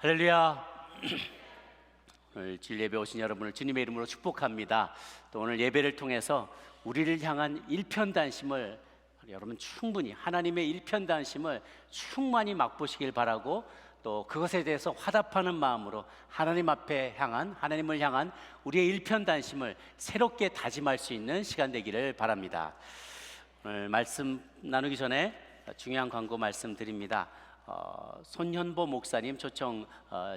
할렐루야. 오늘 주일 예배 오신 여러분을 주님의 이름으로 축복합니다. 또 오늘 예배를 통해서 우리를 향한 일편단심을 여러분 충분히 하나님의 일편단심을 충만히 맛보시길 바라고, 또 그것에 대해서 화답하는 마음으로 하나님을 향한 우리의 일편단심을 새롭게 다짐할 수 있는 시간 되기를 바랍니다. 오늘 말씀 나누기 전에 중요한 광고 말씀드립니다. 손현보 목사님 초청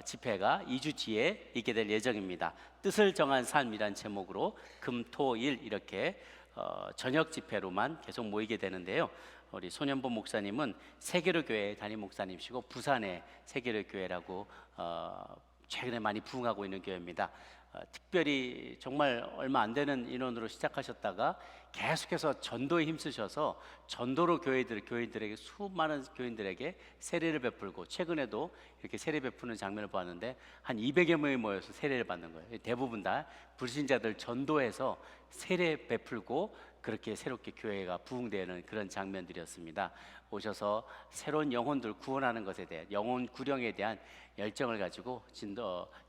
집회가 2주 뒤에 있게 될 예정입니다. 뜻을 정한 삶이란 제목으로 금, 토, 일 이렇게 저녁 집회로만 계속 모이게 되는데요. 우리 손현보 목사님은 세계로 교회 담임 목사님이시고 부산의 세계로 교회라고 최근에 많이 부흥하고 있는 교회입니다. 특별히 정말 얼마 안 되는 인원으로 시작하셨다가 계속해서 전도에 힘쓰셔서 전도로 교인들에게 수많은 교인들에게 세례를 베풀고, 최근에도 이렇게 세례 베푸는 장면을 보았는데 한 200여 명이 모여서 세례를 받는 거예요. 대부분 다 불신자들 전도해서 세례 베풀고 그렇게 새롭게 교회가 부흥되는 그런 장면들이었습니다. 오셔서 새로운 영혼들 구원하는 것에 대한, 영혼 구령에 대한 열정을 가지고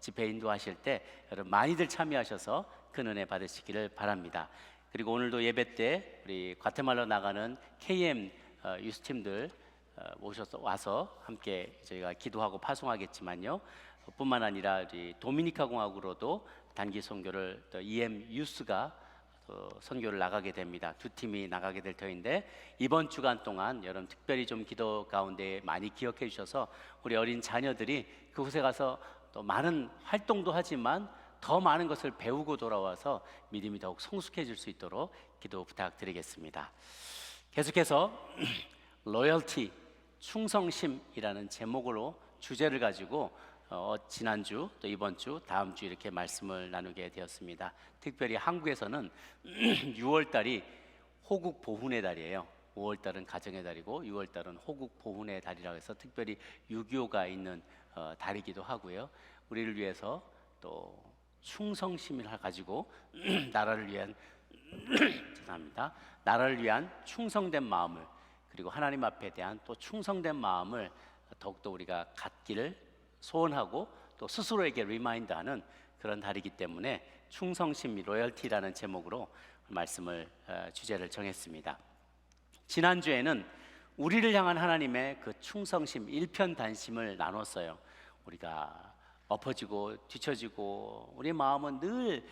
집회 인도하실 때 여러분 많이들 참여하셔서 큰 은혜 받으시기를 바랍니다. 그리고 오늘도 예배 때 우리 과테말라 나가는 KM 유스팀들 와서 함께 저희가 기도하고 파송하겠지만요, 뿐만 아니라 우리 도미니카 공화국으로도 단기 선교를 또 EM 유스가 선교를 나가게 됩니다. 두 팀이 나가게 될 터인데, 이번 주간 동안 여러분 특별히 좀 기도 가운데 많이 기억해 주셔서 우리 어린 자녀들이 그곳에 가서 또 많은 활동도 하지만 더 많은 것을 배우고 돌아와서 믿음이 더욱 성숙해질 수 있도록 기도 부탁드리겠습니다. 계속해서 로열티, 충성심이라는 제목으로 주제를 가지고 지난주 또 이번 주 다음 주 이렇게 말씀을 나누게 되었습니다. 특별히 한국에서는 6월달이 호국 보훈의 달이에요. 5월달은 가정의 달이고 6월달은 호국 보훈의 달이라고 해서 특별히 6.25가 있는 달이기도 하고요. 우리를 위해서 또 충성심을 가지고 나라를 위한 나라를 위한 충성된 마음을, 그리고 하나님 앞에 대한 또 충성된 마음을 더욱더 우리가 갖기를 소원하고 또 스스로에게 리마인드하는 그런 달이기 때문에 충성심 로열티라는 제목으로 말씀을 주제를 정했습니다. 지난주에는 우리를 향한 하나님의 그 충성심 일편단심을 나눴어요. 우리가 엎어지고 뒤처지고 우리 마음은 늘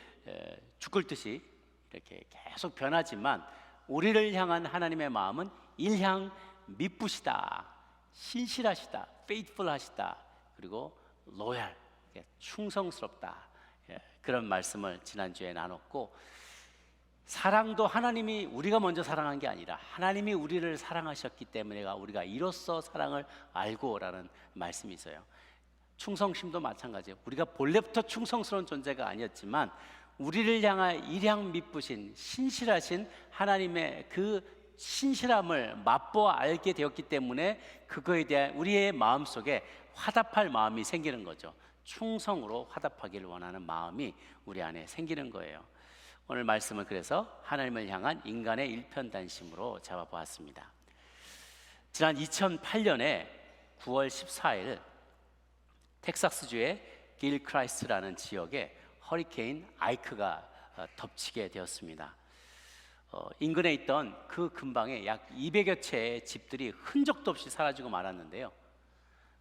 죽을 듯이 이렇게 계속 변하지만 우리를 향한 하나님의 마음은 일향 미쁘시다, 신실하시다, faithful하시다, 그리고 loyal, 충성스럽다, 그런 말씀을 지난주에 나눴고, 사랑도 하나님이 우리가 먼저 사랑한 게 아니라 하나님이 우리를 사랑하셨기 때문에 우리가 이로써 사랑을 알고라는 말씀이 있어요. 충성심도 마찬가지예요. 우리가 본래부터 충성스러운 존재가 아니었지만 우리를 향한 일향 미쁘신 신실하신 하나님의 그 신실함을 맛보아 알게 되었기 때문에 그거에 대한 우리의 마음속에 화답할 마음이 생기는 거죠. 충성으로 화답하기를 원하는 마음이 우리 안에 생기는 거예요. 오늘 말씀은 그래서 하나님을 향한 인간의 일편단심으로 잡아보았습니다. 지난 2008년에 9월 14일 텍사스주의 길크라이스트라는 지역에 허리케인 아이크가 덮치게 되었습니다. 인근에 있던 그 근방에 약 200여 채의 집들이 흔적도 없이 사라지고 말았는데요,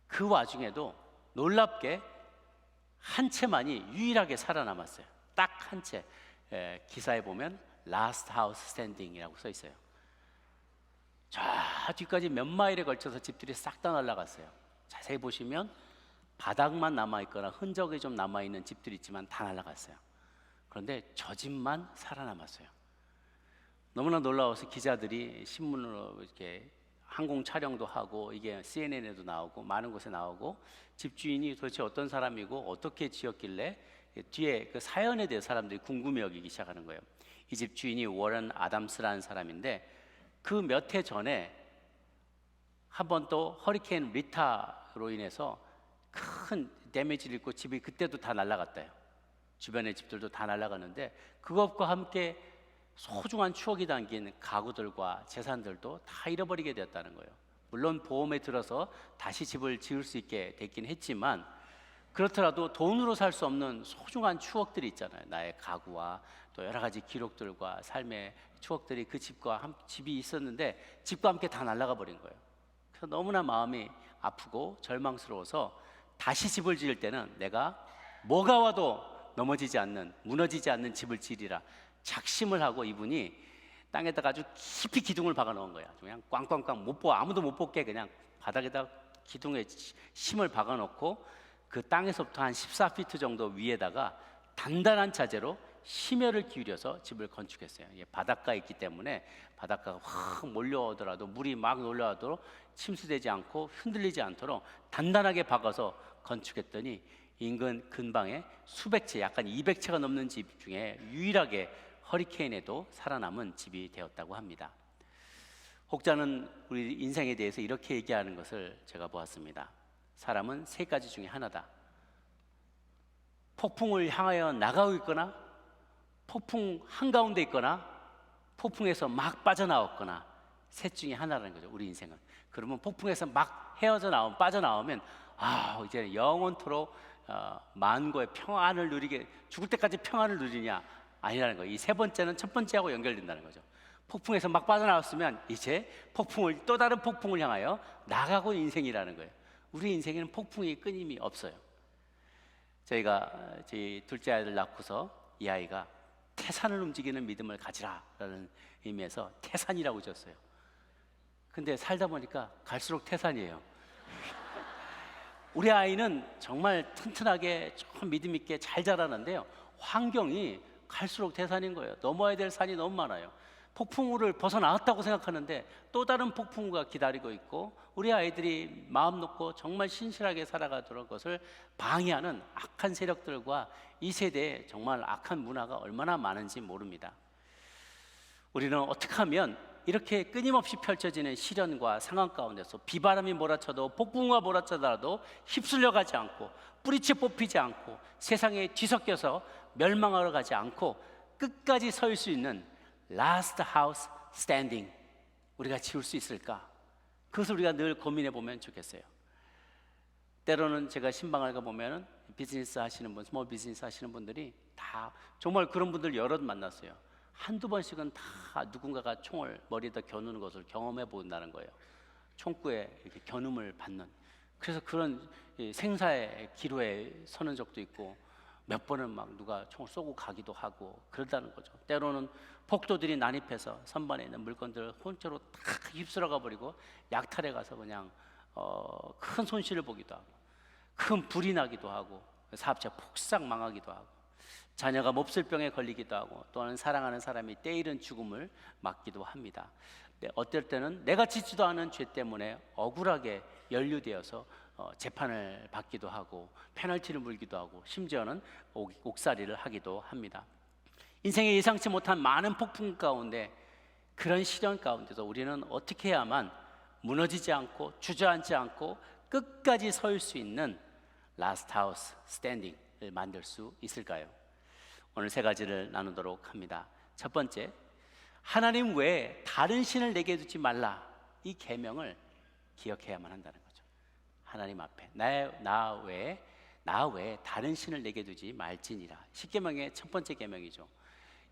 그 와중에도 놀랍게 한 채만이 유일하게 살아남았어요. 딱 한 채. 기사에 보면 Last House Standing이라고 써 있어요. 저 뒤까지 몇 마일에 걸쳐서 집들이 싹 다 날아갔어요. 자세히 보시면 바닥만 남아있거나 흔적이 좀 남아있는 집들이 있지만 다 날아갔어요. 그런데 저 집만 살아남았어요. 너무나 놀라워서 기자들이 신문으로 이렇게 항공 촬영도 하고, 이게 CNN에도 나오고 많은 곳에 나오고, 집주인이 도대체 어떤 사람이고 어떻게 지었길래 뒤에 그 사연에 대해 사람들이 궁금해 여기기 시작하는 거예요. 이 집 주인이 워런 아담스라는 사람인데, 그 몇 해 전에 한 번 또 허리케인 리타로 인해서 큰 데미지를 입고 집이 그때도 다 날아갔대요. 주변의 집들도 다 날아갔는데 그것과 함께 소중한 추억이 담긴 가구들과 재산들도 다 잃어버리게 되었다는 거예요. 물론 보험에 들어서 다시 집을 지을 수 있게 됐긴 했지만 그렇더라도 돈으로 살 수 없는 소중한 추억들이 있잖아요. 나의 가구와 또 여러 가지 기록들과 삶의 추억들이 그 집이 있었는데 집과 함께 다 날아가 버린 거예요. 그래서 너무나 마음이 아프고 절망스러워서 다시 집을 지을 때는 내가 뭐가 와도 넘어지지 않는, 무너지지 않는 집을 지으리라 작심을 하고 이분이 땅에다가 아주 깊이 기둥을 박아 놓은 거야. 그냥 꽝꽝꽝 아무도 못 뽑게 그냥 바닥에다 기둥에 심을 박아 놓고 그 땅에서부터 한 14피트 정도 위에다가 단단한 자재로 심혈을 기울여서 집을 건축했어요. 이게 바닷가에 있기 때문에 바닷가가 확 몰려오더라도 물이 막 몰려오도록 침수되지 않고 흔들리지 않도록 단단하게 박아서 건축했더니 인근 근방에 수백 채, 약간 200채가 넘는 집 중에 유일하게 허리케인에도 살아남은 집이 되었다고 합니다. 혹자는 우리 인생에 대해서 이렇게 얘기하는 것을 제가 보았습니다. 사람은 세 가지 중에 하나다. 폭풍을 향하여 나가고 있거나, 폭풍 한가운데 있거나, 폭풍에서 막 빠져나왔거나, 셋 중에 하나라는 거죠. 우리 인생은. 그러면 폭풍에서 막 빠져나오면 이제 영원토록 만고의 평안을 누리게, 죽을 때까지 평안을 누리냐? 아니라는 거예요. 이 세 번째는 첫 번째하고 연결된다는 거죠. 폭풍에서 막 빠져나왔으면 이제 또 다른 폭풍을 향하여 나가고 인생이라는 거예요. 우리 인생에는 폭풍이 끊임이 없어요. 저희가 저희 둘째 아이를 낳고서 이 아이가 태산을 움직이는 믿음을 가지라라는 의미에서 태산이라고 지었어요. 근데 살다 보니까 갈수록 태산이에요. 우리 아이는 정말 튼튼하게 좀 믿음 있게 잘 자라는데요, 환경이 갈수록 태산인 거예요. 넘어야 될 산이 너무 많아요. 폭풍우를 벗어나왔다고 생각하는데 또 다른 폭풍우가 기다리고 있고, 우리 아이들이 마음 놓고 정말 신실하게 살아가도록 것을 방해하는 악한 세력들과 이 세대에 정말 악한 문화가 얼마나 많은지 모릅니다. 우리는 어떻게 하면 이렇게 끊임없이 펼쳐지는 시련과 상황 가운데서 비바람이 몰아쳐도 폭풍우가 몰아쳐도 휩쓸려 가지 않고 뿌리채 뽑히지 않고 세상에 뒤섞여서 멸망하러 가지 않고 끝까지 설 수 있는 Last House Standing, 우리가 지울 수 있을까? 그것을 우리가 늘 고민해 보면 좋겠어요. 때로는 제가 신방을 가보면 비즈니스 하시는 분, 스몰 비즈니스 하시는 분들이 다 정말 그런 분들 여럿 만났어요. 한두 번씩은 다 누군가가 총을 머리에다 겨누는 것을 경험해 본다는 거예요. 총구에 이렇게 겨눔을 받는. 그래서 그런 생사의 기로에 서는 적도 있고, 몇 번은 막 누가 총을 쏘고 가기도 하고 그러다는 거죠. 때로는 폭도들이 난입해서 선반에 있는 물건들을 혼자로 다 휩쓸어가 버리고 약탈해 가서 그냥 큰 손실을 보기도 하고, 큰 불이 나기도 하고, 사업체가 폭삭 망하기도 하고, 자녀가 몹쓸병에 걸리기도 하고, 또는 사랑하는 사람이 때이른 죽음을 맞기도 합니다. 어떨 때는 내가 짓지도 않은 죄 때문에 억울하게 연루되어서 재판을 받기도 하고 페널티를 물기도 하고, 심지어는 옥살이를 하기도 합니다. 인생에 예상치 못한 많은 폭풍 가운데, 그런 시련 가운데서 우리는 어떻게 해야만 무너지지 않고 주저앉지 않고 끝까지 설 수 있는 Last House Standing을 만들 수 있을까요? 오늘 세 가지를 나누도록 합니다. 첫 번째, 하나님 외에 다른 신을 내게 두지 말라. 이 계명을 기억해야만 한다는 거죠. 하나님 앞에 나 외에 다른 신을 내게 두지 말지니라. 십계명의 첫 번째 계명이죠.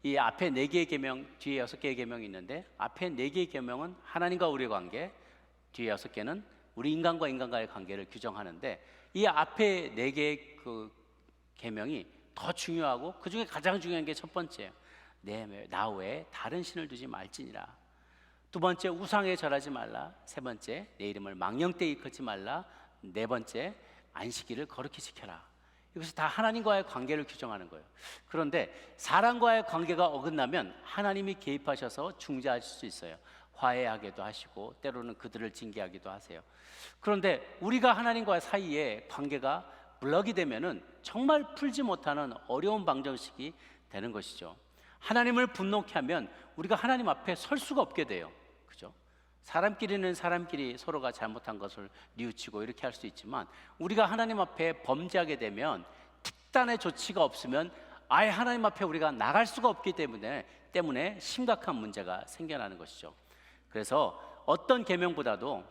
이 앞에 4개의 계명, 뒤에 6개의 계명이 있는데, 앞에 4개의 계명은 하나님과 우리의 관계, 뒤에 6개는 우리 인간과 인간과의 관계를 규정하는데, 이 앞에 4개의 그 계명이 더 중요하고 그 중에 가장 중요한 게 첫 번째예요. 나 외에 다른 신을 두지 말지니라. 두 번째, 우상에 절하지 말라. 세 번째, 내 이름을 망령되이 일컫지 말라. 네 번째, 안식일을 거룩히 지켜라. 이것이 다 하나님과의 관계를 규정하는 거예요. 그런데 사람과의 관계가 어긋나면 하나님이 개입하셔서 중재하실 수 있어요. 화해하기도 하시고 때로는 그들을 징계하기도 하세요. 그런데 우리가 하나님과 사이에 관계가 블럭이 되면은 정말 풀지 못하는 어려운 방정식이 되는 것이죠. 하나님을 분노케 하면 우리가 하나님 앞에 설 수가 없게 돼요. 그죠? 사람끼리는 사람끼리 서로가 잘못한 것을 뉘우치고 이렇게 할 수 있지만, 우리가 하나님 앞에 범죄하게 되면 특단의 조치가 없으면 아예 하나님 앞에 우리가 나갈 수가 없기 때문에 심각한 문제가 생겨나는 것이죠. 그래서 어떤 계명보다도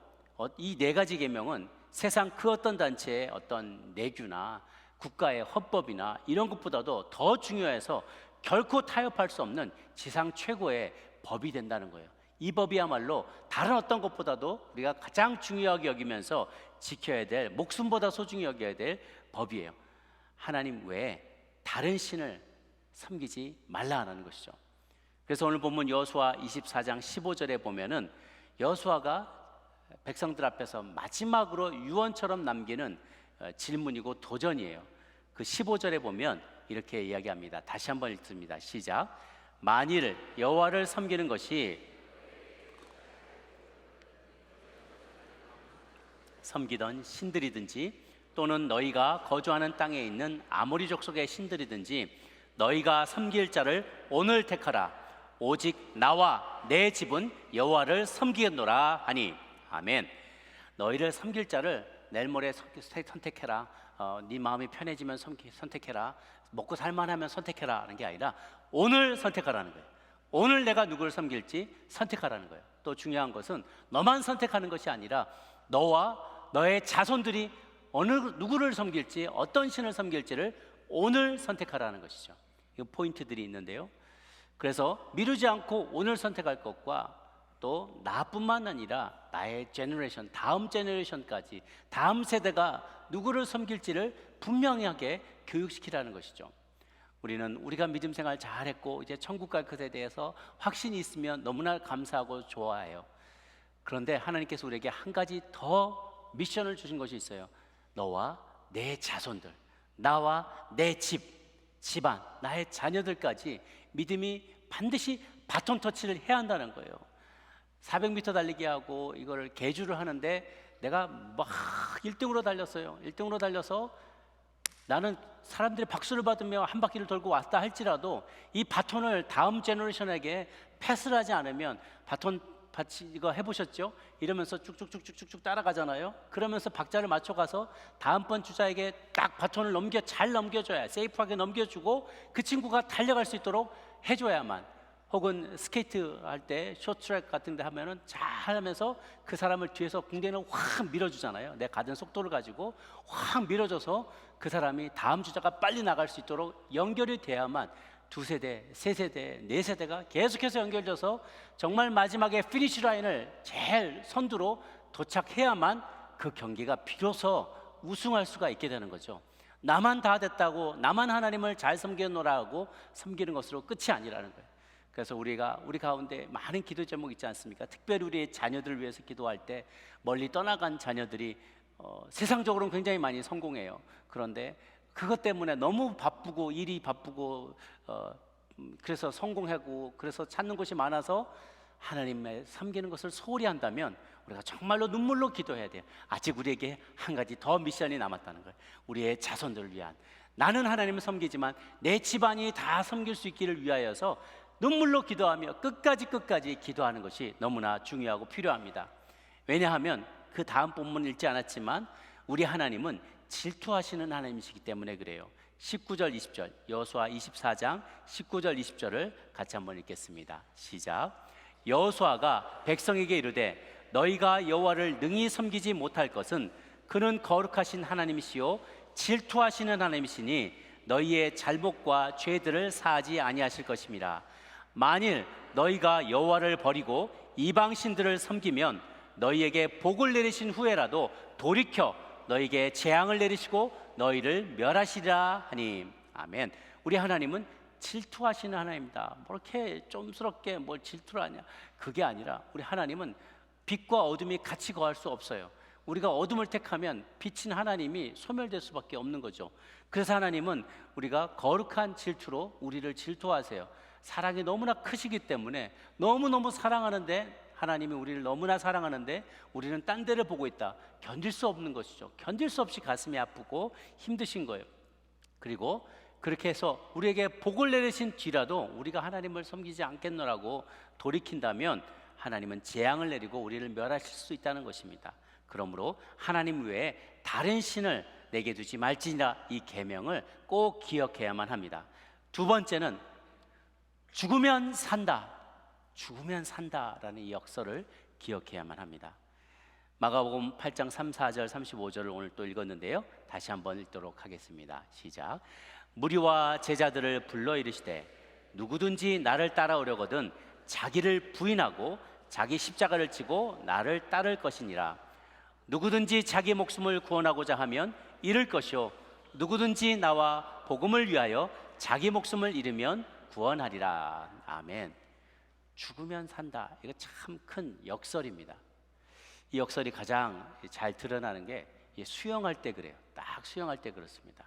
이 4가지 계명은 세상 그 어떤 단체의 어떤 내규나 국가의 헌법이나 이런 것보다도 더 중요해서 결코 타협할 수 없는 지상 최고의 법이 된다는 거예요. 이 법이야말로 다른 어떤 것보다도 우리가 가장 중요하게 여기면서 지켜야 될, 목숨보다 소중히 여겨야 될 법이에요. 하나님 외에 다른 신을 섬기지 말라는 것이죠. 그래서 오늘 본문 여호수아 24장 15절에 보면은 여호수아가 백성들 앞에서 마지막으로 유언처럼 남기는 질문이고 도전이에요. 그 15절에 보면 이렇게 이야기합니다. 다시 한번 읽습니다. 시작. 만일 여호와를 섬기는 것이 섬기던 신들이든지 또는 너희가 거주하는 땅에 있는 아모리 족속의 신들이든지 너희가 섬길 자를 오늘 택하라. 오직 나와 내 집은 여호와를 섬기겠노라 하니. 아멘. 너희를 섬길 자를 내일 모레 선택해라. 네 마음이 편해지면 선택해라. 먹고 살만하면 선택해라 하는 게 아니라 오늘 선택하라는 거예요. 오늘 내가 누구를 섬길지 선택하라는 거예요. 또 중요한 것은 너만 선택하는 것이 아니라 너와 너의 자손들이 어느 누구를 섬길지, 어떤 신을 섬길지를 오늘 선택하라는 것이죠. 이 포인트들이 있는데요. 그래서 미루지 않고 오늘 선택할 것과 또 나뿐만 아니라 나의 제너레이션, 다음 제너레이션까지 다음 세대가 누구를 섬길지를 분명하게 교육시키라는 것이죠. 우리가 믿음 생활 잘했고 이제 천국 갈 것에 대해서 확신이 있으면 너무나 감사하고 좋아해요. 그런데 하나님께서 우리에게 한 가지 더 미션을 주신 것이 있어요. 너와 내 자손들, 나와 내 집안, 나의 자녀들까지 믿음이 반드시 바톤 터치를 해야 한다는 거예요. 400m 달리기 하고 이거를 계주를 하는데 내가 막 1등으로 달렸어요. 1등으로 달려서 나는 사람들이 박수를 받으며 한 바퀴를 돌고 왔다 할지라도 이 바톤을 다음 제너레이션에게 패스를 하지 않으면 바톤 같이 이거 해보셨죠? 이러면서 쭉쭉쭉쭉쭉 따라가잖아요. 그러면서 박자를 맞춰가서 다음번 주자에게 딱 바톤을 잘 넘겨줘야, 세이프하게 넘겨주고 그 친구가 달려갈 수 있도록 해줘야만, 혹은 스케이트 할 때 쇼트트랙 같은 데 하면은 잘 하면서 그 사람을 뒤에서 궁뎅이를 확 밀어주잖아요. 내 가진 속도를 가지고 확 밀어줘서 그 사람이 다음 주자가 빨리 나갈 수 있도록 연결이 돼야만 두 세대, 세 세대, 네 세대가 계속해서 연결돼서 정말 마지막에 피니시 라인을 제일 선두로 도착해야만 그 경기가 비로소 우승할 수가 있게 되는 거죠. 나만 다 됐다고, 나만 하나님을 잘 섬기노라 하고 섬기는 것으로 끝이 아니라는 거예요. 그래서 우리 가운데 많은 기도 제목 있지 않습니까? 특별히 우리의 자녀들을 위해서 기도할 때 멀리 떠나간 자녀들이 세상적으로는 굉장히 많이 성공해요. 그런데 그것 때문에 너무 바쁘고 일이 바쁘고 그래서 성공하고 그래서 찾는 곳이 많아서 하나님의 섬기는 것을 소홀히 한다면 우리가 정말로 눈물로 기도해야 돼요. 아직 우리에게 한 가지 더 미션이 남았다는 거예요. 우리의 자손들을 위한, 나는 하나님을 섬기지만 내 집안이 다 섬길 수 있기를 위하여서 눈물로 기도하며 끝까지 기도하는 것이 너무나 중요하고 필요합니다. 왜냐하면 그 다음 본문 읽지 않았지만 우리 하나님은 질투하시는 하나님이시기 때문에 그래요. 19절 20절, 여호수아 24장 19절 20절을 같이 한번 읽겠습니다. 시작. 여호수아가 백성에게 이르되 너희가 여호와를 능히 섬기지 못할 것은 그는 거룩하신 하나님이시요 질투하시는 하나님이시니 너희의 잘못과 죄들을 사하지 아니하실 것임이라. 만일 너희가 여호와를 버리고 이방 신들을 섬기면 너희에게 복을 내리신 후에라도 돌이켜 너희에게 재앙을 내리시고 너희를 멸하시리라 하니. 아멘. 우리 하나님은 질투하시는 하나님입니다. 뭐 이렇게 좀스럽게 뭘 질투를 하냐, 그게 아니라 우리 하나님은 빛과 어둠이 같이 거할 수 없어요. 우리가 어둠을 택하면 빛인 하나님이 소멸될 수밖에 없는 거죠. 그래서 하나님은 우리가 거룩한 질투로 우리를 질투하세요. 사랑이 너무나 크시기 때문에 너무너무 사랑하는데, 하나님이 우리를 너무나 사랑하는데 우리는 딴 데를 보고 있다. 견딜 수 없는 것이죠. 견딜 수 없이 가슴이 아프고 힘드신 거예요. 그리고 그렇게 해서 우리에게 복을 내리신 뒤라도 우리가 하나님을 섬기지 않겠노라고 돌이킨다면 하나님은 재앙을 내리고 우리를 멸하실 수 있다는 것입니다. 그러므로 하나님 외에 다른 신을 내게 두지 말지니라, 이 계명을 꼭 기억해야만 합니다. 두 번째는 죽으면 산다라는 이 역설을 기억해야만 합니다. 마가복음 8장 3, 4절, 35절을 오늘 또 읽었는데요. 다시 한번 읽도록 하겠습니다. 시작. 무리와 제자들을 불러 이르시되 누구든지 나를 따라오려거든 자기를 부인하고 자기 십자가를 지고 나를 따를 것이니라. 누구든지 자기 목숨을 구원하고자 하면 잃을 것이요 누구든지 나와 복음을 위하여 자기 목숨을 잃으면 구원하리라. 아멘. 죽으면 산다. 이거 참 큰 역설입니다. 이 역설이 가장 잘 드러나는 게 수영할 때 그래요. 딱 수영할 때 그렇습니다.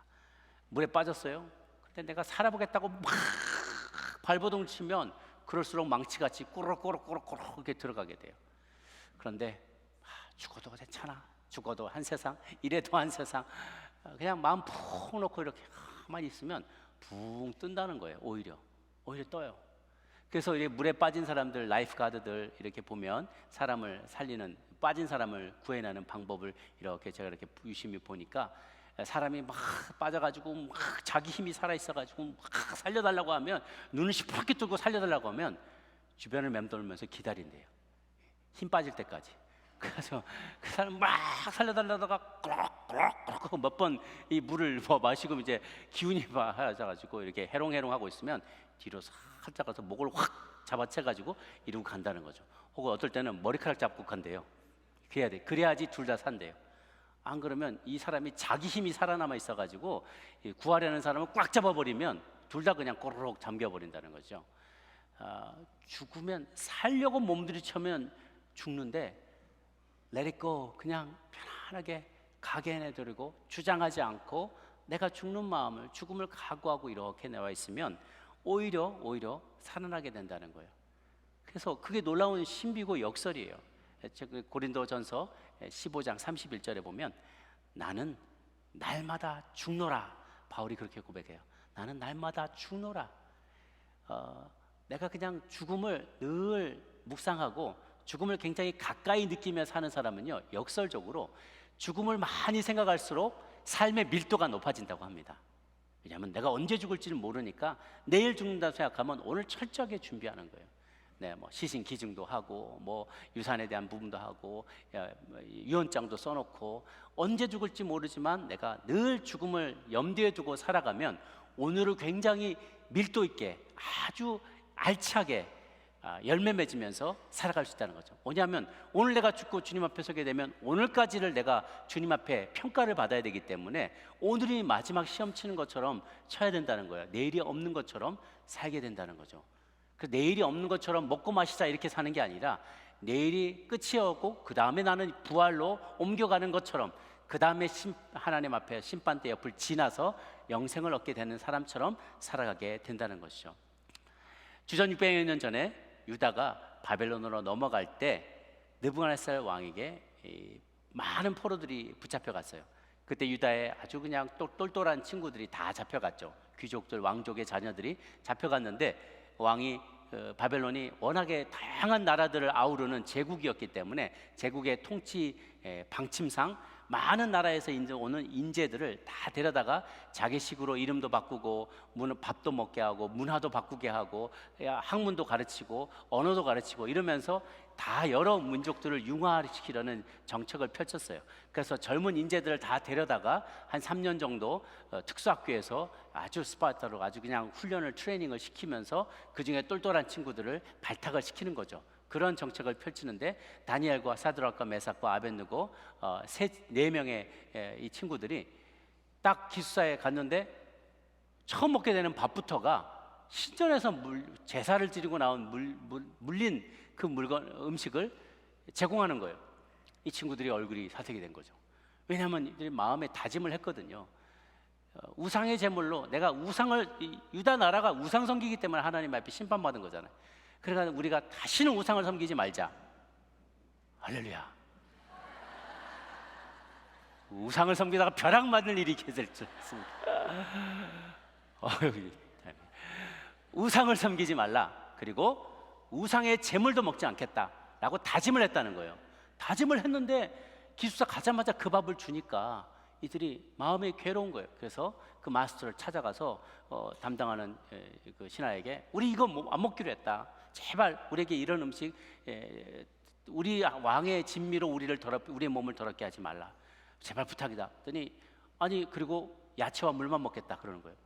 물에 빠졌어요. 근데 내가 살아보겠다고 막 발버둥 치면 그럴수록 망치같이 꾸럭꾸럭꾸럭꾸럭 이렇게 들어가게 돼요. 그런데 죽어도 괜찮아. 죽어도 한 세상, 이래도 한 세상. 그냥 마음 푹 놓고 이렇게 가만히 있으면 붕 뜬다는 거예요. 오히려 떠요. 그래서 이 물에 빠진 사람들, 라이프 가드들 이렇게 보면 사람을 살리는, 빠진 사람을 구해내는 방법을 이렇게 제가 이렇게 유심히 보니까 사람이 막 빠져가지고 막 자기 힘이 살아있어가지고 막 살려달라고 하면, 눈을 시퍼렇게 뜨고 살려달라고 하면 주변을 맴돌면서 기다린대요. 힘 빠질 때까지. 그래서 그 사람 막 살려달라다가 꾸럭꾸럭꾸럭 몇 번 이 물을 마시고 이제 기운이 빠져가지고 이렇게 해롱해롱하고 있으면 뒤로 살짝 가서 목을 확 잡아채가지고 이러고 간다는 거죠. 혹은 어떨 때는 머리카락 잡고 간대요. 그래야 돼. 그래야지 둘 다 산대요. 안 그러면 이 사람이 자기 힘이 살아남아 있어가지고 구하려는 사람을 꽉 잡아버리면 둘 다 그냥 꼬르륵 잠겨버린다는 거죠. 죽으면 살려고 몸들이쳐면 죽는데 let it go, 그냥 편안하게 가게 해내드리고 주장하지 않고 내가 죽는 마음을, 죽음을 각오하고 이렇게 나와 있으면 오히려 살아나게 된다는 거예요. 그래서 그게 놀라운 신비고 역설이에요. 고린도전서 15장 31절에 보면 나는 날마다 죽노라. 바울이 그렇게 고백해요. 나는 날마다 죽노라. 내가 그냥 죽음을 늘 묵상하고 죽음을 굉장히 가까이 느끼며 사는 사람은요, 역설적으로 죽음을 많이 생각할수록 삶의 밀도가 높아진다고 합니다. 왜냐하면 내가 언제 죽을지를 모르니까 내일 죽는다고 생각하면 오늘 철저하게 준비하는 거예요. 네, 뭐 시신 기증도 하고, 뭐 유산에 대한 부분도 하고, 유언장도 써놓고, 언제 죽을지 모르지만 내가 늘 죽음을 염두에 두고 살아가면 오늘을 굉장히 밀도 있게 아주 알차게 열매 맺으면서 살아갈 수 있다는 거죠. 뭐냐면 오늘 내가 죽고 주님 앞에 서게 되면 오늘까지를 내가 주님 앞에 평가를 받아야 되기 때문에 오늘이 마지막 시험 치는 것처럼 쳐야 된다는 거예요. 내일이 없는 것처럼 살게 된다는 거죠. 그 내일이 없는 것처럼 먹고 마시자 이렇게 사는 게 아니라 내일이 끝이었고 그 다음에 나는 부활로 옮겨가는 것처럼 그 다음에 하나님 앞에 심판대 옆을 지나서 영생을 얻게 되는 사람처럼 살아가게 된다는 것이죠. 주전 600여 년 전에 유다가 바벨론으로 넘어갈 때 느부갓네살 왕에게 많은 포로들이 붙잡혀갔어요. 그때 유다의 아주 그냥 똘똘한 친구들이 다 잡혀갔죠. 귀족들, 왕족의 자녀들이 잡혀갔는데 왕이 바벨론이 워낙에 다양한 나라들을 아우르는 제국이었기 때문에 제국의 통치 방침상 많은 나라에서 오는 인재들을 다 데려다가 자기식으로 이름도 바꾸고 밥도 먹게 하고 문화도 바꾸게 하고 학문도 가르치고 언어도 가르치고 이러면서 다 여러 민족들을 융화시키려는 정책을 펼쳤어요. 그래서 젊은 인재들을 다 데려다가 한 3년 정도 특수학교에서 아주 스파르타로 아주 그냥 훈련을 트레이닝을 시키면서 그중에 똘똘한 친구들을 발탁을 시키는 거죠. 그런 정책을 펼치는데 다니엘과 사드락과 메삭과 아벳느고 네 명의 이 친구들이 딱 기숙사에 갔는데 처음 먹게 되는 밥부터가 신전에서 제사를 드리고 나온 물린 그 음식을 제공하는 거예요. 이 친구들이 얼굴이 사색이 된 거죠. 왜냐하면 이들이 마음에 다짐을 했거든요. 우상의 제물로 내가 유다 나라가 우상 섬기기 때문에 하나님 앞에 심판받은 거잖아요. 그러니까 우리가 다시는 우상을 섬기지 말자. 할렐루야. 우상을 섬기다가 벼락 맞을 일이 있을 줄 알았습니다. 우상을 섬기지 말라. 그리고 우상의 제물도 먹지 않겠다라고 다짐을 했다는 거예요. 다짐을 했는데 기숙사 가자마자 그 밥을 주니까 이들이 마음이 괴로운 거예요. 그래서 그 마스터를 찾아가서 담당하는 그 신하에게 우리 이거 안 먹기로 했다. 제발 우리에게 이런 음식 우리 왕의 진미로 우리의 몸을 더럽게 하지 말라. 제발 부탁이다. 했더니 아니 그리고 야채와 물만 먹겠다 그러는 거예요.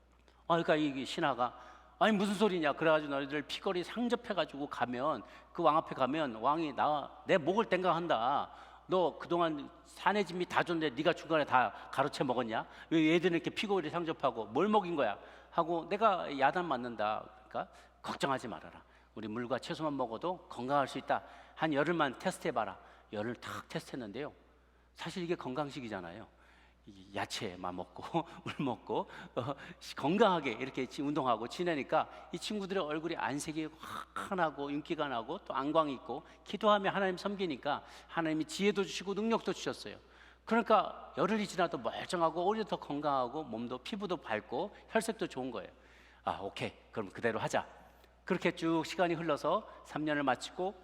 그러니까 이 신하가 아니 무슨 소리냐. 그래가지고 너희들 피거리 상접해가지고 가면 그 왕 앞에 가면 왕이 내 목을 땡강한다. 너 그동안 사내 진미 다 줬는데 네가 중간에 다 가로채 먹었냐? 왜 얘들은 이렇게 피거리 상접하고 뭘 먹인 거야? 하고 내가 야단 맞는다. 그러니까 걱정하지 말아라. 우리 물과 채소만 먹어도 건강할 수 있다. 한 열흘만 테스트해봐라. 열흘 탁 테스트했는데요. 사실 이게 건강식이잖아요. 이 야채만 먹고 물 먹고 건강하게 이렇게 운동하고 지내니까 이 친구들의 얼굴이 안색이 환하고 윤기가 나고 또 안광이 있고 기도하며 하나님 섬기니까 하나님이 지혜도 주시고 능력도 주셨어요. 그러니까 열흘이 지나도 멀쩡하고 오히려 더 건강하고 몸도 피부도 밝고 혈색도 좋은 거예요. 오케이, 그럼 그대로 하자. 그렇게 쭉 시간이 흘러서 3년을 마치고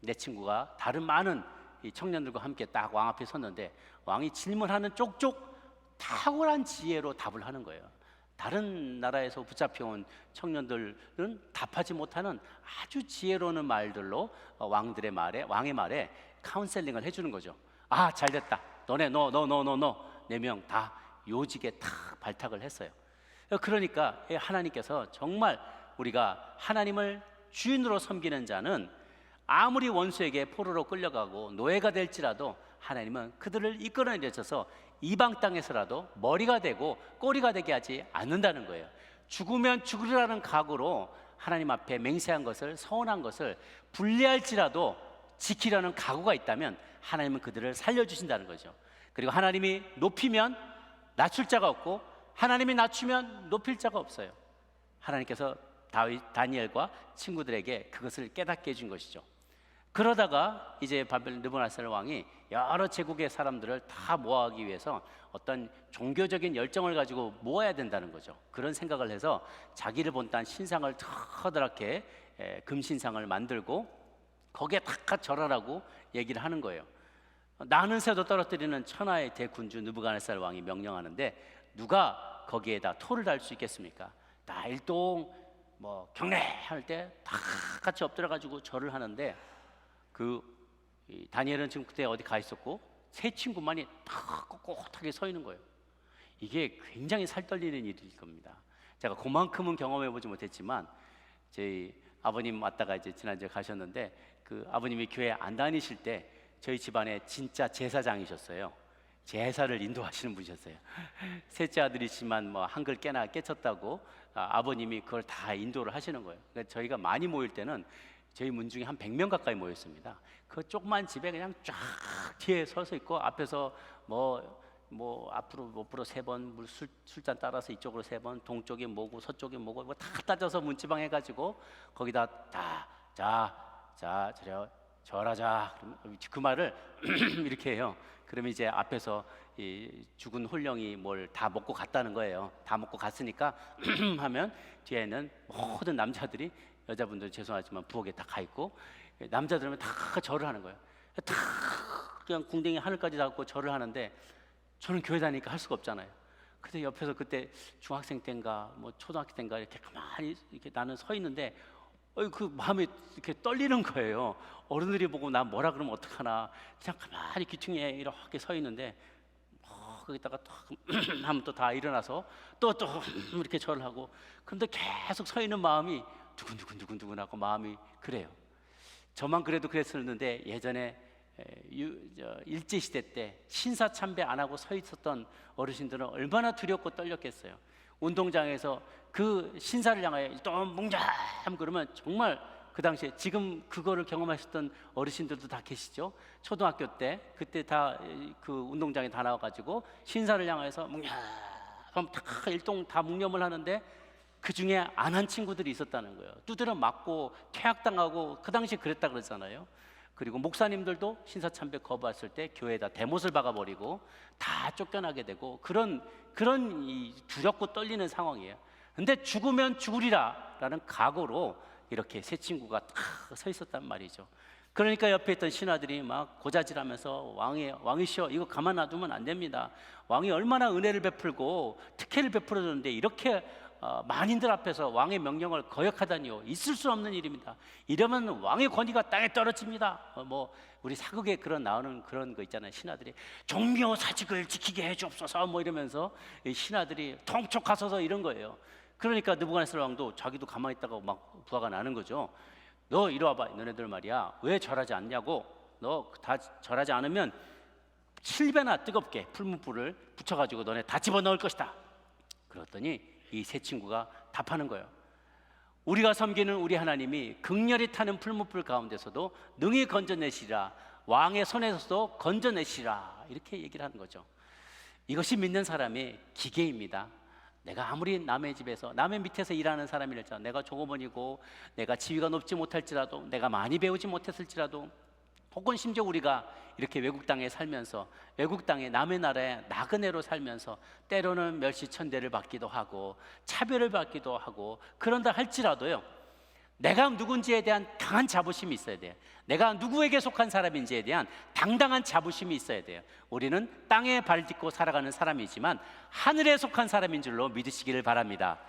내 친구가 다른 많은 이 청년들과 함께 딱 왕 앞에 섰는데 왕이 질문하는 쪽쪽 탁월한 지혜로 답을 하는 거예요. 다른 나라에서 붙잡혀온 청년들은 답하지 못하는 아주 지혜로운 말들로 왕의 말에 카운셀링을 해주는 거죠. 잘됐다. 너네 너 4명 다 요직에 탁 발탁을 했어요. 그러니까 하나님께서 정말 우리가 하나님을 주인으로 섬기는 자는 아무리 원수에게 포로로 끌려가고 노예가 될지라도 하나님은 그들을 이끌어내셔서 이방 땅에서라도 머리가 되고 꼬리가 되게 하지 않는다는 거예요. 죽으면 죽으리라는 각오로 하나님 앞에 맹세한 것을, 서운한 것을 분리할지라도 지키려는 각오가 있다면 하나님은 그들을 살려주신다는 거죠. 그리고 하나님이 높이면 낮출 자가 없고 하나님이 낮추면 높일 자가 없어요. 하나님께서 다니엘과 친구들에게 그것을 깨닫게 해준 것이죠. 그러다가 이제 느부갓네살 왕이 여러 제국의 사람들을 다 모아가기 위해서 어떤 종교적인 열정을 가지고 모아야 된다는 거죠. 그런 생각을 해서 자기를 본딴 신상을 커다랗게 금신상을 만들고 거기에 다 절하라고 얘기를 하는 거예요. 나는 새도 떨어뜨리는 천하의 대군주 느부갓네살 왕이 명령하는데 누가 거기에다 토를 달 수 있겠습니까? 다 일동 경례할 때 다 같이 엎드려가지고 절을 하는데 다니엘은 지금 그때 어디 가 있었고 세 친구만이 다 꼿꼿하게 서 있는 거예요. 이게 굉장히 살떨리는 일일 겁니다. 제가 그만큼은 경험해 보지 못했지만 저희 아버님 왔다가 이제 지난주에 가셨는데 그 아버님이 교회 안 다니실 때 저희 집안에 진짜 제사장이셨어요. 제사를 인도하시는 분이셨어요. 셋째 아들이지만 한글 깨나 깨쳤다고 아버님이 그걸 다 인도를 하시는 거예요. 그러니까 저희가 많이 모일 때는 저희 문중에 한 100명 가까이 모였습니다. 그 조그만 집에 그냥 쫙 뒤에 서서 있고 앞에서 앞으로 3번 술잔 따라서 이쪽으로 3번 동쪽에 뭐고 서쪽에 뭐고 다 따져서 문지방 해가지고 거기다 절하자. 그 말을 이렇게 해요. 그러면 이제 앞에서 이 죽은 홀령이 뭘 다 먹고 갔다는 거예요. 다 먹고 갔으니까 하면 뒤에는 모든 남자들이 여자분들은 죄송하지만 부엌에 다 가 있고 남자들은 다 절을 하는 거예요. 다 그냥 궁뎅이 하늘까지 닿고 절을 하는데 저는 교회 다니니까 할 수가 없잖아요. 그래서 옆에서 그때 중학생 때인가 초등학생 때인가 이렇게 가만히 이렇게 나는 서 있는데 그 마음이 이렇게 떨리는 거예요. 어른들이 보고 나 뭐라 그러면 어떡하나. 그냥 가만히 귀퉁이에 이렇게 서 있는데 거기다가 또 하면 또 다 일어나서 또 이렇게 절을 하고 그런데 계속 서 있는 마음이 두근두근하고 마음이 그래요. 저만 그래도 그랬었는데 예전에 일제시대 때 신사참배 안 하고 서 있었던 어르신들은 얼마나 두렵고 떨렸겠어요. 운동장에서 그 신사를 향하여 또 뭉잠 그러면 정말 그 당시에 지금 그거를 경험하셨던 어르신들도 다 계시죠. 초등학교 때 그때 다 그 운동장에 다 나와가지고 신사를 향해서 뭉잠 다 일동 다 묵념을 하는데 그 중에 안 한 친구들이 있었다는 거예요. 두드려 맞고 퇴학당하고 그 당시에 그랬다 그러잖아요. 그리고 목사님들도 신사참배 거부했을 때 교회에다 대못을 박아버리고 다 쫓겨나게 되고 그런 이 두렵고 떨리는 상황이에요. 근데 죽으면 죽으리라라는 각오로 이렇게 세 친구가 딱 서 있었단 말이죠. 그러니까 옆에 있던 신하들이 막 고자질하면서 왕이시여 이거 가만 놔두면 안 됩니다. 왕이 얼마나 은혜를 베풀고 특혜를 베풀어줬는데 이렇게 만인들 앞에서 왕의 명령을 거역하다니요, 있을 수 없는 일입니다. 이러면 왕의 권위가 땅에 떨어집니다. 뭐 우리 사극에 그런 나오는 그런 거 있잖아요. 신하들이 종묘 사직을 지키게 해주옵소서 뭐 이러면서 이 신하들이 통촉하소서 이런 거예요. 그러니까 느부갓네살 왕도 자기도 가만히 있다가 막 부하가 나는 거죠. 너 이리 와봐. 너네들 말이야, 왜 절하지 않냐고. 너 다 절하지 않으면 7배나 뜨겁게 풀무불을 붙여가지고 너네 다 집어넣을 것이다. 그랬더니 이 세 친구가 답하는 거예요. 우리가 섬기는 우리 하나님이 극렬히 타는 풀무불 가운데서도 능히 건져내시라, 왕의 손에서도 건져내시라, 이렇게 얘기를 하는 거죠. 이것이 믿는 사람의 기계입니다. 내가 아무리 남의 집에서, 남의 밑에서 일하는 사람이랄지라도, 내가 종업원이고 내가 지위가 높지 못할지라도, 내가 많이 배우지 못했을지라도, 혹은 심지어 우리가 이렇게 외국 땅에 살면서, 외국 땅에 남의 나라에 나그네로 살면서 때로는 멸시천대를 받기도 하고 차별을 받기도 하고 그런다 할지라도요, 내가 누군지에 대한 강한 자부심이 있어야 돼요. 내가 누구에게 속한 사람인지에 대한 당당한 자부심이 있어야 돼요. 우리는 땅에 발 딛고 살아가는 사람이지만 하늘에 속한 사람인 줄로 믿으시기를 바랍니다.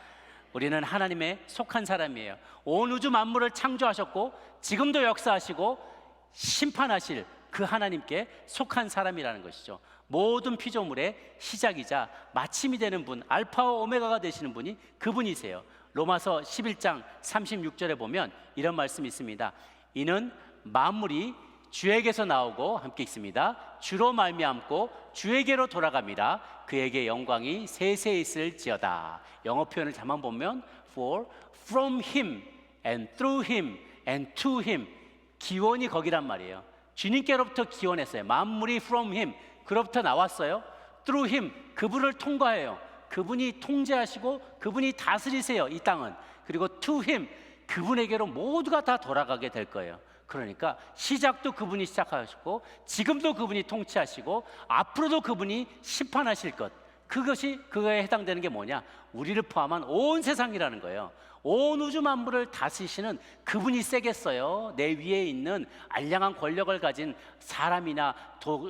우리는 하나님에 속한 사람이에요. 온 우주 만물을 창조하셨고 지금도 역사하시고 심판하실 그 하나님께 속한 사람이라는 것이죠. 모든 피조물의 시작이자 마침이 되는 분, 알파와 오메가가 되시는 분이 그분이세요. 로마서 11장 36절에 보면 이런 말씀이 있습니다. 이는 만물이 주에게서 나오고, 함께 읽습니다. 주로 말미암고 주에게로 돌아갑니다. 그에게 영광이 세세 있을지어다. 영어 표현을 잘만 보면 For from him and through him and to him, 기원이 거기란 말이에요. 주님께로부터 기원했어요. 만물이 from him, 그로부터 나왔어요. through him, 그분을 통과해요. 그분이 통제하시고 그분이 다스리세요, 이 땅은. 그리고 to him, 그분에게로 모두가 다 돌아가게 될 거예요. 그러니까 시작도 그분이 시작하시고 지금도 그분이 통치하시고 앞으로도 그분이 심판하실 것, 그거에 해당되는 게 뭐냐? 우리를 포함한 온 세상이라는 거예요. 온 우주 만물을 다스리시는 그분이 세겠어요? 내 위에 있는 알량한 권력을 가진 사람이나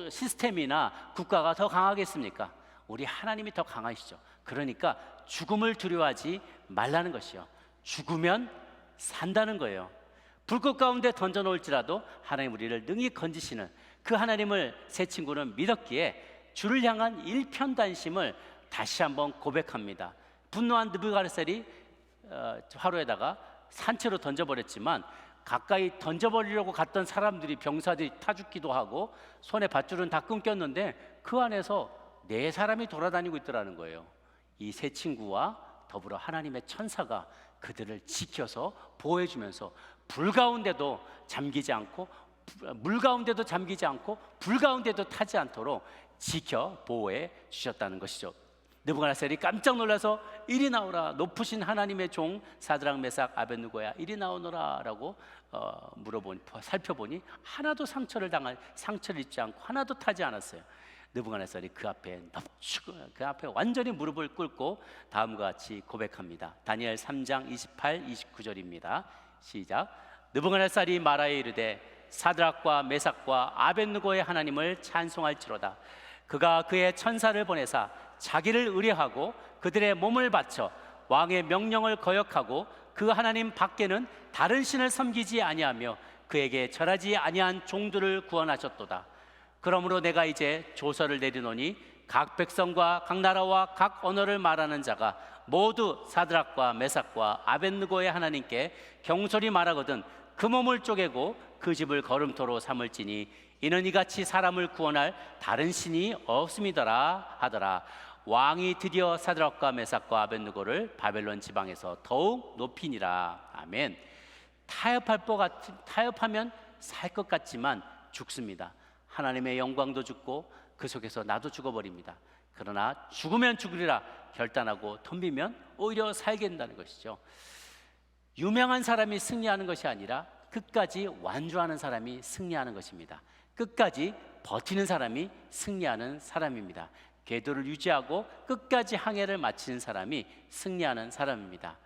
시스템이나 국가가 더 강하겠습니까? 우리 하나님이 더 강하시죠. 그러니까 죽음을 두려워하지 말라는 것이요, 죽으면 산다는 거예요. 불꽃 가운데 던져놓을지라도 하나님 우리를 능히 건지시는 그 하나님을 세 친구는 믿었기에 주를 향한 일편단심을 다시 한번 고백합니다. 분노한 느부갓네살이 화로에다가 산채로 던져버렸지만 가까이 던져버리려고 갔던 사람들이, 병사들이 타 죽기도 하고 손에 밧줄은 다 끊겼는데 그 안에서 4사람이 돌아다니고 있더라는 거예요. 이 세 친구와 더불어 하나님의 천사가 그들을 지켜서 보호해주면서 불 가운데도 잠기지 않고, 물 가운데도 잠기지 않고, 불 가운데도 타지 않도록 지켜 보호해 주셨다는 것이죠. 느부갓네살이 깜짝 놀라서 이리 나오라, 높으신 하나님의 종 사드락 메삭 아벳느고야 이리 나오너라 라고 살펴보니 하나도 상처를 입지 않고 하나도 타지 않았어요. 느부갓네살이 그 앞에 완전히 무릎을 꿇고 다음과 같이 고백합니다. 다니엘 3장 28, 29절입니다. 시작. 느부갓네살이 말하여 이르되 사드락과 메삭과 아벳느고의 하나님을 찬송할지로다. 그가 그의 천사를 보내사 자기를 의뢰하고 그들의 몸을 바쳐 왕의 명령을 거역하고 그 하나님 밖에는 다른 신을 섬기지 아니하며 그에게 절하지 아니한 종들을 구원하셨도다. 그러므로 내가 이제 조서를 내리노니 각 백성과 각 나라와 각 언어를 말하는 자가 모두 사드락과 메삭과 아벳느고의 하나님께 경솔히 말하거든 그 몸을 쪼개고 그 집을 거름토로 삼을지니 이는 이같이 사람을 구원할 다른 신이 없음이더라 하더라. 왕이 드디어 사드락과 메삭과 아벳느고를 바벨론 지방에서 더욱 높이니라. 아멘. 타협하면 살 것 같지만 죽습니다. 하나님의 영광도 죽고 그 속에서 나도 죽어버립니다. 그러나 죽으면 죽으리라 결단하고 덤비면 오히려 살게 된다는 것이죠. 유명한 사람이 승리하는 것이 아니라 끝까지 완주하는 사람이 승리하는 것입니다. 끝까지 버티는 사람이 승리하는 사람입니다. 궤도를 유지하고 끝까지 항해를 마치는 사람이 승리하는 사람입니다.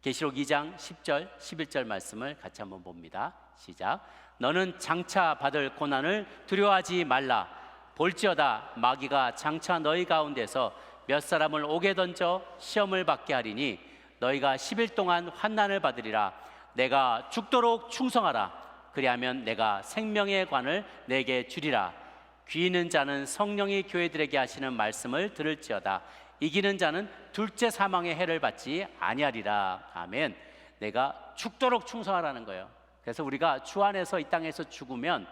계시록 2장 10절 11절 말씀을 같이 한번 봅니다. 시작. 너는 장차 받을 고난을 두려워하지 말라. 볼지어다 마귀가 장차 너희 가운데서 몇 사람을 옥에 던져 시험을 받게 하리니 너희가 10일 동안 환난을 받으리라. 내가 죽도록 충성하라. 그리하면 내가 생명의 관을 내게 주리라. 귀 있는 자는 성령이 교회들에게 하시는 말씀을 들을지어다. 이기는 자는 둘째 사망의 해를 받지 아니하리라. 아멘. 내가 죽도록 충성하라는 거예요. 그래서 우리가 주 안에서 이 땅에서 죽으면,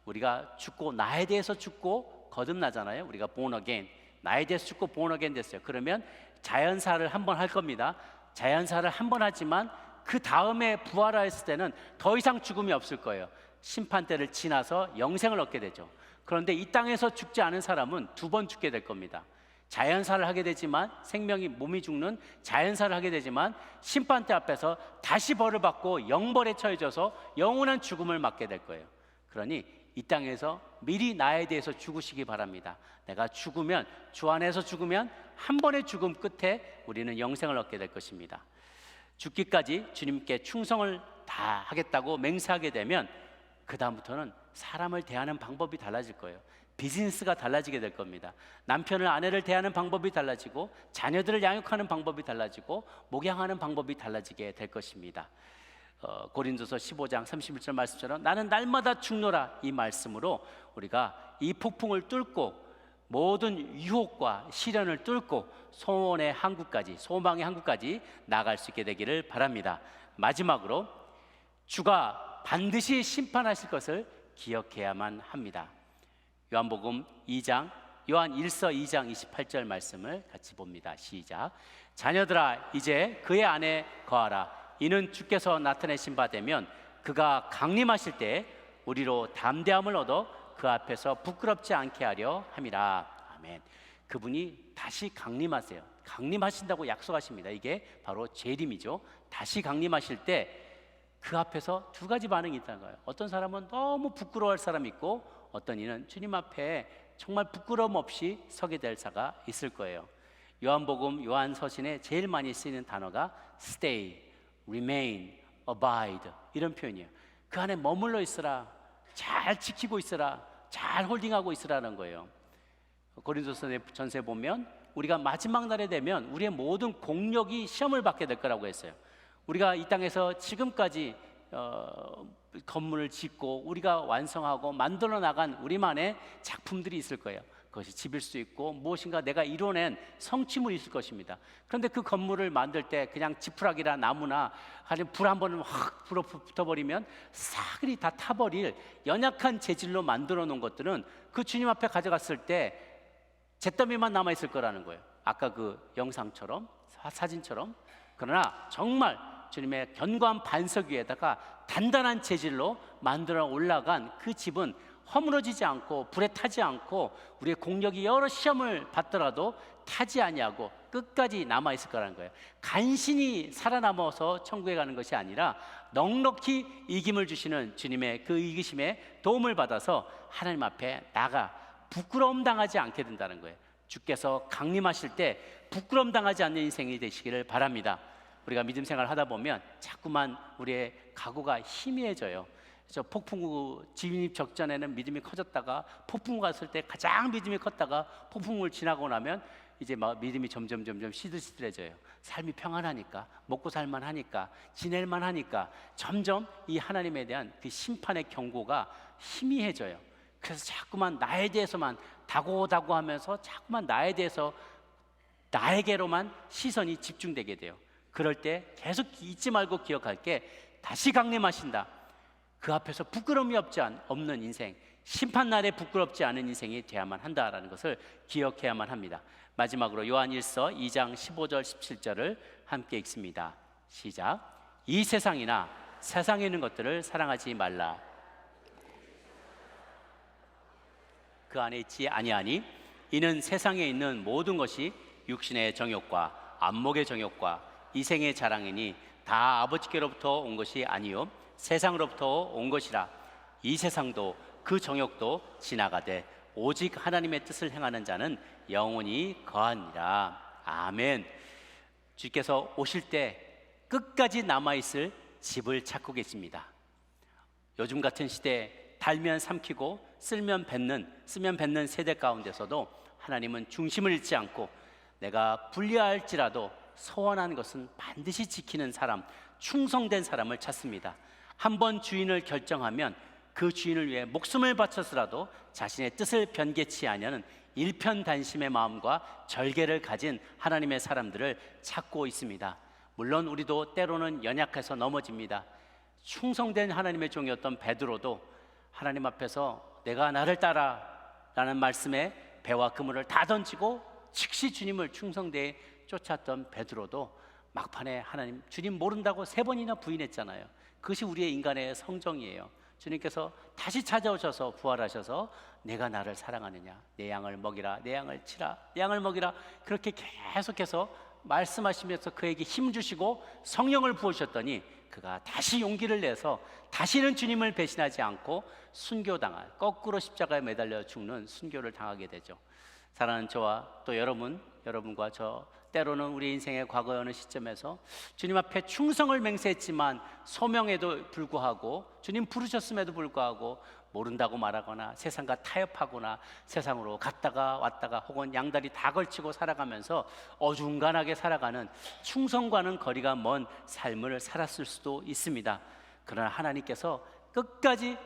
우리가 죽고 나에 대해서 죽고 거듭나잖아요. 우리가 born again, 나에 대해서 죽고 born again 됐어요. 그러면 자연사를 한번 할 겁니다. 자연사를 한번 하지만 그 다음에 부활했을 때는 더 이상 죽음이 없을 거예요. 심판대를 지나서 영생을 얻게 되죠. 그런데 이 땅에서 죽지 않은 사람은 두 번 죽게 될 겁니다. 자연사를 하게 되지만, 생명이, 몸이 죽는 자연사를 하게 되지만, 심판대 앞에서 다시 벌을 받고 영벌에 처해져서 영원한 죽음을 맞게 될 거예요. 그러니 이 땅에서 미리 나에 대해서 죽으시기 바랍니다. 내가 죽으면, 주 안에서 죽으면 한 번의 죽음 끝에 우리는 영생을 얻게 될 것입니다. 죽기까지 주님께 충성을 다 하겠다고 맹세하게 되면 그 다음부터는 사람을 대하는 방법이 달라질 거예요. 비즈니스가 달라지게 될 겁니다. 남편을, 아내를 대하는 방법이 달라지고, 자녀들을 양육하는 방법이 달라지고, 목양하는 방법이 달라지게 될 것입니다. 고린도서 15장 31절 말씀처럼 나는 날마다 죽노라, 이 말씀으로 우리가 이 폭풍을 뚫고 모든 유혹과 시련을 뚫고 소원의 항구까지, 소망의 항구까지 나갈 수 있게 되기를 바랍니다. 마지막으로 주가 반드시 심판하실 것을 기억해야만 합니다. 요한복음 2장, 요한 1서 2장 28절 말씀을 같이 봅니다. 시작. 자녀들아, 이제 그의 안에 거하라. 이는 주께서 나타내신 바 되면 그가 강림하실 때 우리로 담대함을 얻어 그 앞에서 부끄럽지 않게 하려 함이라. 아멘. 그분이 다시 강림하세요. 강림하신다고 약속하십니다. 이게 바로 재림이죠. 다시 강림하실 때 그 앞에서 두 가지 반응이 있다는 거예요. 어떤 사람은 너무 부끄러워할 사람이 있고, 어떤 이는 주님 앞에 정말 부끄러움 없이 서게 될 자가 있을 거예요. 요한복음, 요한서신에 제일 많이 쓰이는 단어가 stay, remain, abide, 이런 표현이에요. 그 안에 머물러 있으라, 잘 지키고 있으라, 잘 홀딩하고 있으라는 거예요. 고린도서 전서에 보면 우리가 마지막 날에 되면 우리의 모든 공력이 시험을 받게 될 거라고 했어요. 우리가 이 땅에서 지금까지 건물을 짓고 우리가 완성하고 만들어 나간 우리만의 작품들이 있을 거예요. 그것이 집일 수 있고 무엇인가 내가 이뤄낸 성취물이 있을 것입니다. 그런데 그 건물을 만들 때 그냥 지푸라기나 나무나 아니면 불 한 번 확 붙어버리면 싸그리 다 타버릴 연약한 재질로 만들어 놓은 것들은 그 주님 앞에 가져갔을 때 잿더미만 남아있을 거라는 거예요. 아까 그 영상처럼, 사진처럼. 그러나 정말 주님의 견고한 반석 위에다가 단단한 재질로 만들어 올라간 그 집은 허물어지지 않고 불에 타지 않고 우리의 공력이 여러 시험을 받더라도 타지 아니하고 끝까지 남아있을 거라는 거예요. 간신히 살아남아서 천국에 가는 것이 아니라 넉넉히 이김을 주시는 주님의 그 이기심에 도움을 받아서 하나님 앞에 나가 부끄러움 당하지 않게 된다는 거예요. 주께서 강림하실 때 부끄러움 당하지 않는 인생이 되시기를 바랍니다. 우리가 믿음 생활을 하다 보면 자꾸만 우리의 각오가 희미해져요. 그래서 폭풍우 진입 적전에는 믿음이 커졌다가 폭풍우 갔을 때 가장 믿음이 컸다가 폭풍우를 지나고 나면 이제 막 믿음이 점점 시들시들해져요. 삶이 평안하니까, 먹고 살만하니까, 지낼만하니까 점점 이 하나님에 대한 그 심판의 경고가 희미해져요. 그래서 자꾸만 나에 대해서만 다고다고 하면서 자꾸만 나에 대해서, 나에게로만 시선이 집중되게 돼요. 그럴 때 계속 잊지 말고 기억할 게 다시 강림하신다. 그 앞에서 부끄러움이 없는 인생, 심판날에 부끄럽지 않은 인생이 되어야만 한다라는 것을 기억해야만 합니다. 마지막으로 요한 1서 2장 15절 17절을 함께 읽습니다. 시작. 이 세상이나 세상에 있는 것들을 사랑하지 말라. 그 안에 있지 아니하니 이는 세상에 있는 모든 것이 육신의 정욕과 안목의 정욕과 이생의 자랑이니 다 아버지께로부터 온 것이 아니요 세상으로부터 온 것이라. 이 세상도 그 정욕도 지나가되 오직 하나님의 뜻을 행하는 자는 영원히 거하니라. 아멘. 주께서 오실 때 끝까지 남아있을 집을 찾고 계십니다. 요즘 같은 시대에 달면 삼키고 쓰면 뱉는 세대 가운데서도 하나님은 중심을 잃지 않고 내가 불리할지라도 서원한 것은 반드시 지키는 사람, 충성된 사람을 찾습니다. 한번 주인을 결정하면 그 주인을 위해 목숨을 바쳐서라도 자신의 뜻을 변개치 아니하는 일편단심의 마음과 절개를 가진 하나님의 사람들을 찾고 있습니다. 물론 우리도 때로는 연약해서 넘어집니다. 충성된 하나님의 종이었던 베드로도 하나님 앞에서 내가 나를 따라 라는 말씀에 배와 그물을 다 던지고 즉시 주님을 충성되이 쫓았던 베드로도 막판에 하나님 주님 모른다고 3번이나 부인했잖아요. 그것이 우리의 인간의 성정이에요. 주님께서 다시 찾아오셔서 부활하셔서 내가 나를 사랑하느냐, 내 양을 먹이라, 내 양을 치라, 내 양을 먹이라, 그렇게 계속해서 말씀하시면서 그에게 힘 주시고 성령을 부으셨더니 그가 다시 용기를 내서 다시는 주님을 배신하지 않고 순교당할, 거꾸로 십자가에 매달려 죽는 순교를 당하게 되죠. 사랑하는 저와 또 여러분과 저, 때로는 우리 인생의 과거의 어느 시점에서 주님 앞에 충성을 맹세했지만 소명에도 불구하고 주님 부르셨음에도 불구하고 모른다고 말하거나 세상과 타협하거나 세상으로 갔다가 왔다가 혹은 양다리 다 걸치고 살아가면서 어중간하게 살아가는 충성과는 거리가 먼 삶을 살았을 수도 있습니다. 그러나 하나님께서 끝까지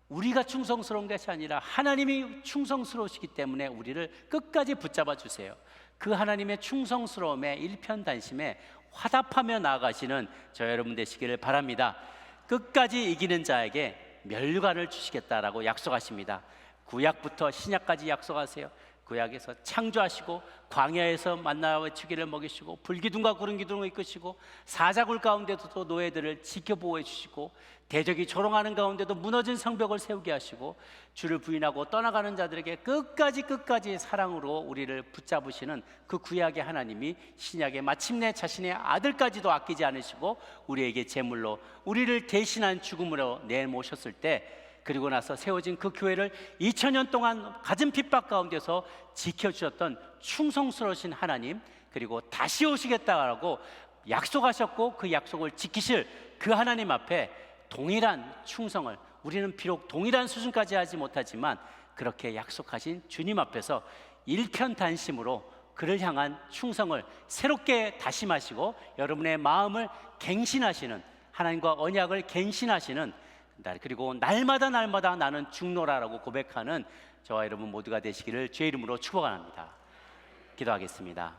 우리가 충성스러운 것이 아니라 하나님이 충성스러우시기 때문에 우리를 끝까지 붙잡아 주세요. 그 하나님의 충성스러움에 일편단심에 화답하며 나아가시는 저 여러분 되시기를 바랍니다. 끝까지 이기는 자에게 멸류관을 주시겠다라고 약속하십니다. 구약부터 신약까지 약속하세요. 구약에서 창조하시고 광야에서 만나와 외치기를 먹이시고 불기둥과 구름기둥을 이끄시고 사자굴 가운데도 노예들을 지켜보호해 주시고 대적이 조롱하는 가운데도 무너진 성벽을 세우게 하시고 주를 부인하고 떠나가는 자들에게 끝까지 사랑으로 우리를 붙잡으시는 그 구약의 하나님이 신약에 마침내 자신의 아들까지도 아끼지 않으시고 우리에게 제물로 우리를 대신한 죽음으로 내모셨을 때, 그리고 나서 세워진 그 교회를 2000년 동안 갖은 핍박 가운데서 지켜주셨던 충성스러우신 하나님, 그리고 다시 오시겠다라고 약속하셨고 그 약속을 지키실 그 하나님 앞에 동일한 충성을, 우리는 비록 동일한 수준까지 하지 못하지만 그렇게 약속하신 주님 앞에서 일편단심으로 그를 향한 충성을 새롭게 다짐하시고 여러분의 마음을 갱신하시는, 하나님과 언약을 갱신하시는, 그리고 날마다 나는 죽노라라고 고백하는 저와 여러분 모두가 되시기를 주의 이름으로 축복합니다. 기도하겠습니다.